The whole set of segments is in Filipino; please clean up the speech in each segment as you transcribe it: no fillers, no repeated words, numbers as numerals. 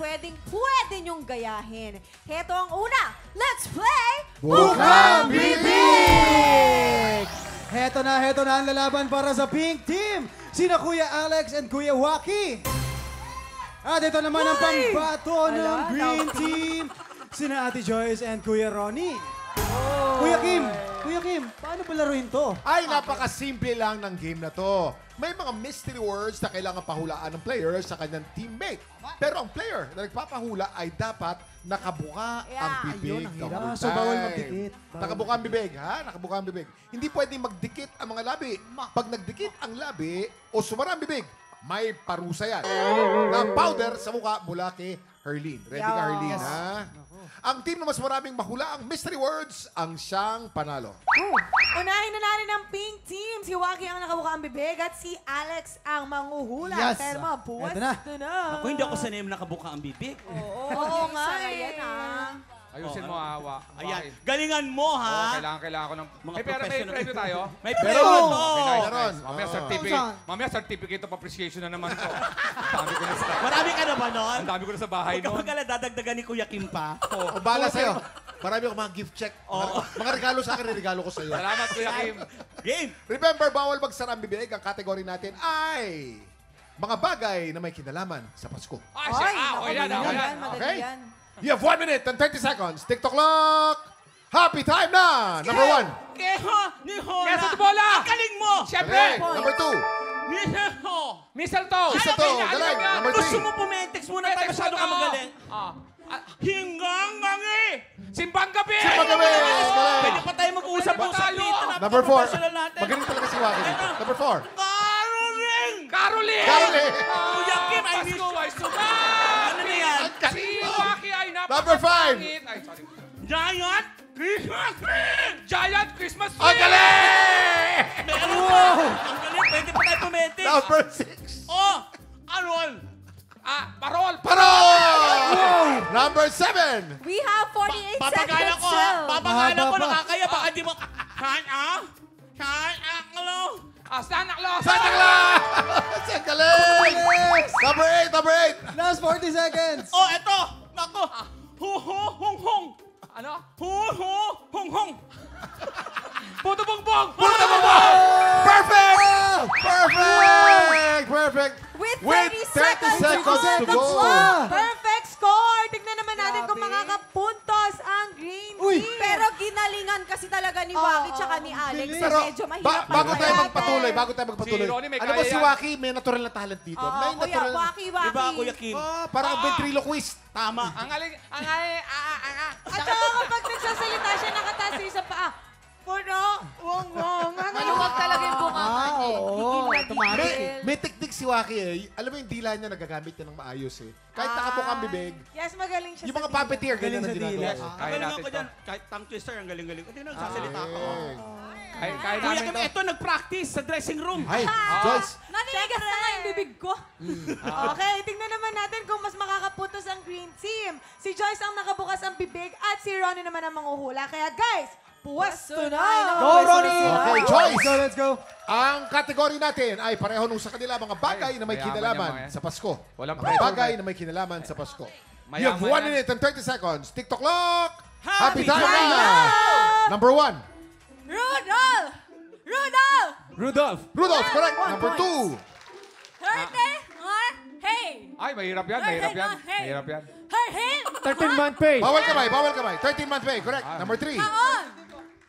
pwede nyong gayahin. Heto ang una. Let's play Bukang Bibig! Heto na ang lalaban para sa Pink Team. Sina Kuya Alex and Kuya Waki. At ito naman ang pambato ng Green Team. Sina Ate Joyce and Kuya Ronnie. Kuya Kim, paano ba laruin to? Ay, napakasimple lang ng game na to. May mga mystery words na kailangan pahulaan ng player sa kanyang teammate. Pero ang player na nagpapahula ay dapat nakabuka ang bibig. Ayun, ang hirap. So, bawal magdikit. Nakabuka ang bibig, ha? Nakabuka ang bibig. Hindi pwedeng magdikit ang mga labi. Pag nagdikit ang labi o sumara ang bibig, may parusa yan. Na powder sa mukha mula kay Herlene. Ready ka, Herlene, ha? Ang team na mas maraming mahula ang mystery words ang siyang panalo. Unahin na natin ang Pink Team. Si Waki ang nakabuka ang bibig at si Alex ang manguhula. Yes. Pero mga buwas Eto na. na. Ako, hindi ako sanay nakabuka ang bibig. Oo nga eh. Ayusin mo, Awa. Ayan. Galingan mo, ha? Kailangan ko ng... Mga May professional. premyo tayo? May Meron. premyo to. Okay, nice, Meron. nice. Mamaya certificate of appreciation na naman to. Ang dami ko na sa... Marami ka na ba nun? Ang dami ko na sa bahay Huwag ka nun. magkala, dadagdagan ni Kuya Kim pa. O, bala sa'yo. Marami akong mga gift check. Mga regalo sa akin, regalo ko sa'yo. Salamat, Kuya Kim. Game! Remember, bawal magsara ang bibig. Ang category natin ay mga bagay na may kinalaman sa Pasko. Ay, siya. Ako yan, ako yan. Madali Okay? yan. You have 1 minute and 30 seconds. TikTok clock. Happy time na! Number 1. Keho! Ni Hora! Kesa to bola! Ang galing mo! Siyempre! Okay. Number 2. Ni Heho! Mistletoe! Mistletoe, galing. Number Gusto 3. mo pumetex muna tayo masyado ka magaling. Hinggang gangi! Simbang gabi! Simbang gabi! Galing. Pwede pa tayo mag-usap-usap Tayo. dito. Number 4. Napaka-professional natin. Magaling talaga si Waki. Number 4. Caroling! Caroline! Caroline! Kuya Kim, I miss Pasko you. ay suman! Ano na yan? Si Waki ay Number 5. napakapangit. Ay, sorry. Giant Christmas tree! Giant Christmas tree! Ang galing! Meron pa! Ang galing, pwede pa tayo pumetex. Number 6. Oh! Ano? Parol! Parol! Number 7. We have 48 Papagala seconds ko, still. papagala ko, Mahaba pa. nakakaya, baka di mo... Saan ako? Santa Claus! Santa Claus! Ang galing! Number 8. Number 8. Last 40 seconds. Oh, eto! Nako! Hu-hu-hung-hung! Ano? Hu-hu-hung-hung! Puto bongbong! Puto bongbong! Perfect! Perfect! Perfect! With 30 seconds to go. Perfect score! Tignan naman natin kung makakapuntos ang Green Uy. Team. Pero ginalingan kasi talaga ni Waki tsaka ni Alex. bilis. So Pero medyo mahirap bago tayo pagbayagan. magpatuloy, Si Ronnie may ano ba kaya si yan. Waki? May natural na talent dito. Oo, May Kuya, natural. Waki. Diba, Kuya Kim? Parang ventriloquist. Tama. Ang galing, At saka kapag nagsasalita siya, nakataas siya sa paa. Puno, wong. Maluwag talaga yung bunga niya. Oo, automatic. May technique si Waki eh. Alam mo yung dila niya nagagamit niya ng maayos eh. Kahit nakapukang bibig. Yes, magaling siya Yung sa mga dila. puppeteer, ganyan Galing ang sa ginagawa. dila. niya. Ang Kaya galing natin ako to. dyan. Kahit tongue twister, ang galing-galing. Hindi nagsasalita ako. Kaya Kuya namin Kim, to. eto nag-practice sa dressing room. Ay, Joyce. Naninigas na nga yung bibig ko. Okay, tingnan naman natin kung mas makakapuntos ang Green Team. Si Joyce ang nakabukas ang bibig at si Ronnie naman ang manguhula. Kaya guys, puwesto na! Go, Ronnie! Okay, Joyce. Let's go. Ang kategory natin ay pareho nung sa kanila mga bagay na may mayaman kinalaman yan, mga yan. sa Pasko. Walang Mga pressure, bagay man. na may kinalaman sa Pasko. Mayaman You have 1 yan. minute and 30 seconds. TikTok clock. Happy Happy time time na! Number 1. Rudolph! Rudolph! Rudolph. Rudolph, correct. Number 2. Hey! Ay, mahirap yan, mahirap yan. Hey. Mahirap yan. Herhin! 13-month pay. Bawal kamay, bawal kamay. 13-month pay, correct. Number 3. Haon!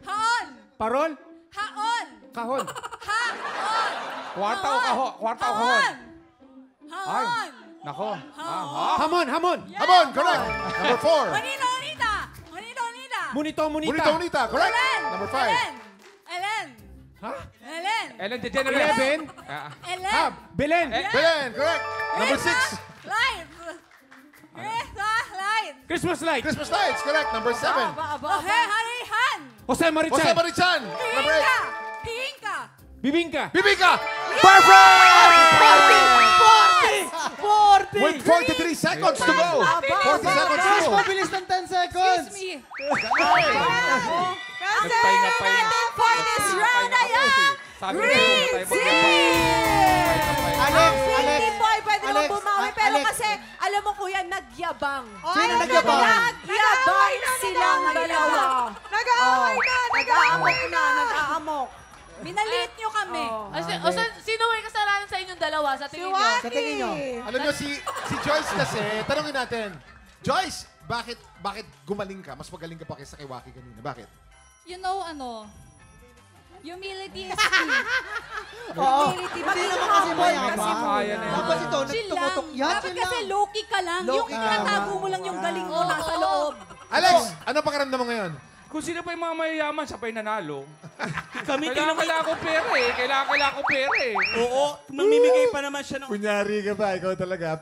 Haon! Parol. Haon! Kahon. Haon! Kwarta o kahon? Kwarta o kahon? Haon! Ay, Haon! nako. Hamon. Hamon, correct. Number 4. Manito, Anita! Manito, Anita! Munito. Munita, Unita, correct. Ellen! Number 5. Ellen! Ha? Ellen! Ellen DeGeneres. 11. Ellen! Belen. Belen, correct. Number 6. Light! Light! Christmas light. Christmas lights, correct. Number 7. Harihan! Jose Jose Marichan. Marichan. Number 8. Hinka! Bibingka. Bibika. Perfect! 40. With 43 seconds to go. 40 seconds to go. Mabilis ng 10 seconds. Kasi natin for this round ay ang Sabi ko, Green tayo Team! Alex, Ang Green Team boy pwede naman bumawi pero Pero Alex. kasi, alam mo kuya, nagyabang. Sino nagyabang? Nagyabang silang dalawa. Nag-aaway na! Nag-aamok na, nag-aamok. Minaliit nyo kami. Sino may kasalanan sa inyong dalawa sa Si tingin nyo? Waki! Sa tingin nyo? Alam nyo, si Joyce kasi, tanongin natin, Joyce, bakit gumaling ka? Mas magaling ka pa kaysa kay Waki kanina. Bakit? You know, humility is key. Humility. Hindi naman kasi mayaman. Kasi Kaya na yan. Dapat ito, Chill lang. nagtumutok. Yan, Dapat chill kasi lang. low-key ka lang. Yung Low-key. itatago mo lang yung galing mo nasa loob. Alex, ano pakiramdam mo ngayon? Kung sino pa yung mga mayayaman, siya pa yung nanalo. Kami tingnan mo. Kailangan ko pera eh. Kailangan ko pera eh. Oo, mamimigay pa naman siya ng... Kunyari ka ba? Ikaw talaga.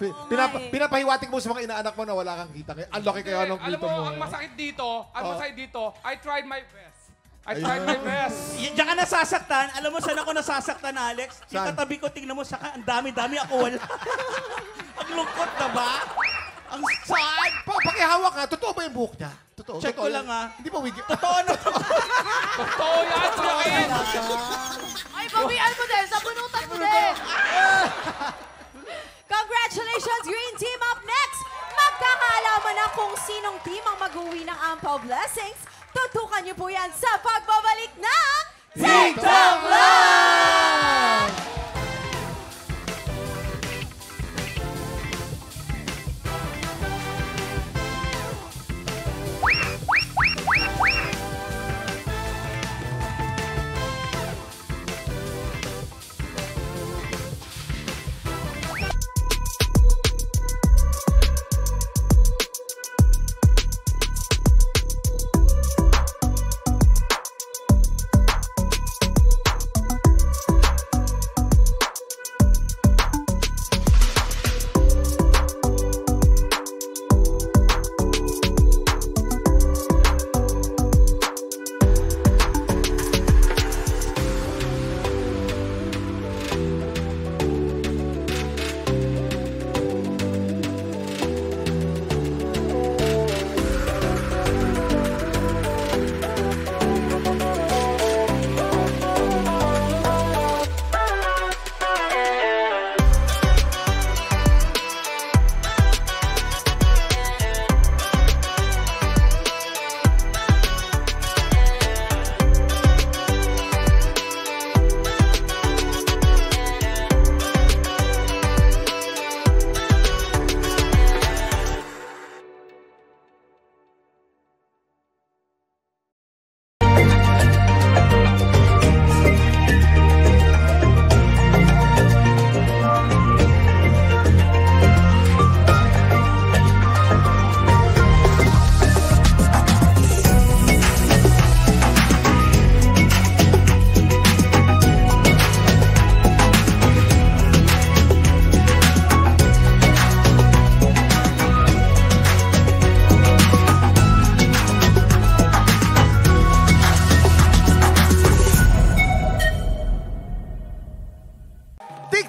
Pinapahiwatig mo sa mga inaanak mo na wala kang kita. Ang laki kaya nung Alam kita mo, mo. ang masakit dito, I tried my best. I tried my best. Diyan ka nasasaktan. Alam mo, saan ako nasasaktan, Alex? Yung Saan? katabi ko, tingnan mo, saka ang dami-dami ako wala. Ang lungkot na ba? Ang sad! Pakihawak nga. Totoo ba yung buhok niya? Totoo. Check totoo ko yan. lang, ha? Hindi pa wigi. Totoo na to. Totoo yan, Joaquin. Ay, bawian mo din. Sabunutan mo din. Congratulations, Green Team! Up next, magkakaalaman na kung sinong team ang mag-uwi ng Ampaw Blessings. Tutukan niyo po yan sa pagbabalik ng TikTok Live!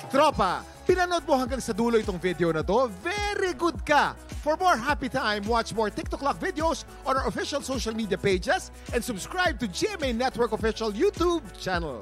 Tropa, pinanood mo hanggang sa dulo itong video na to? Very good ka! For more happy time, watch more TikTok Lock videos on our official social media pages and subscribe to GMA Network official YouTube channel.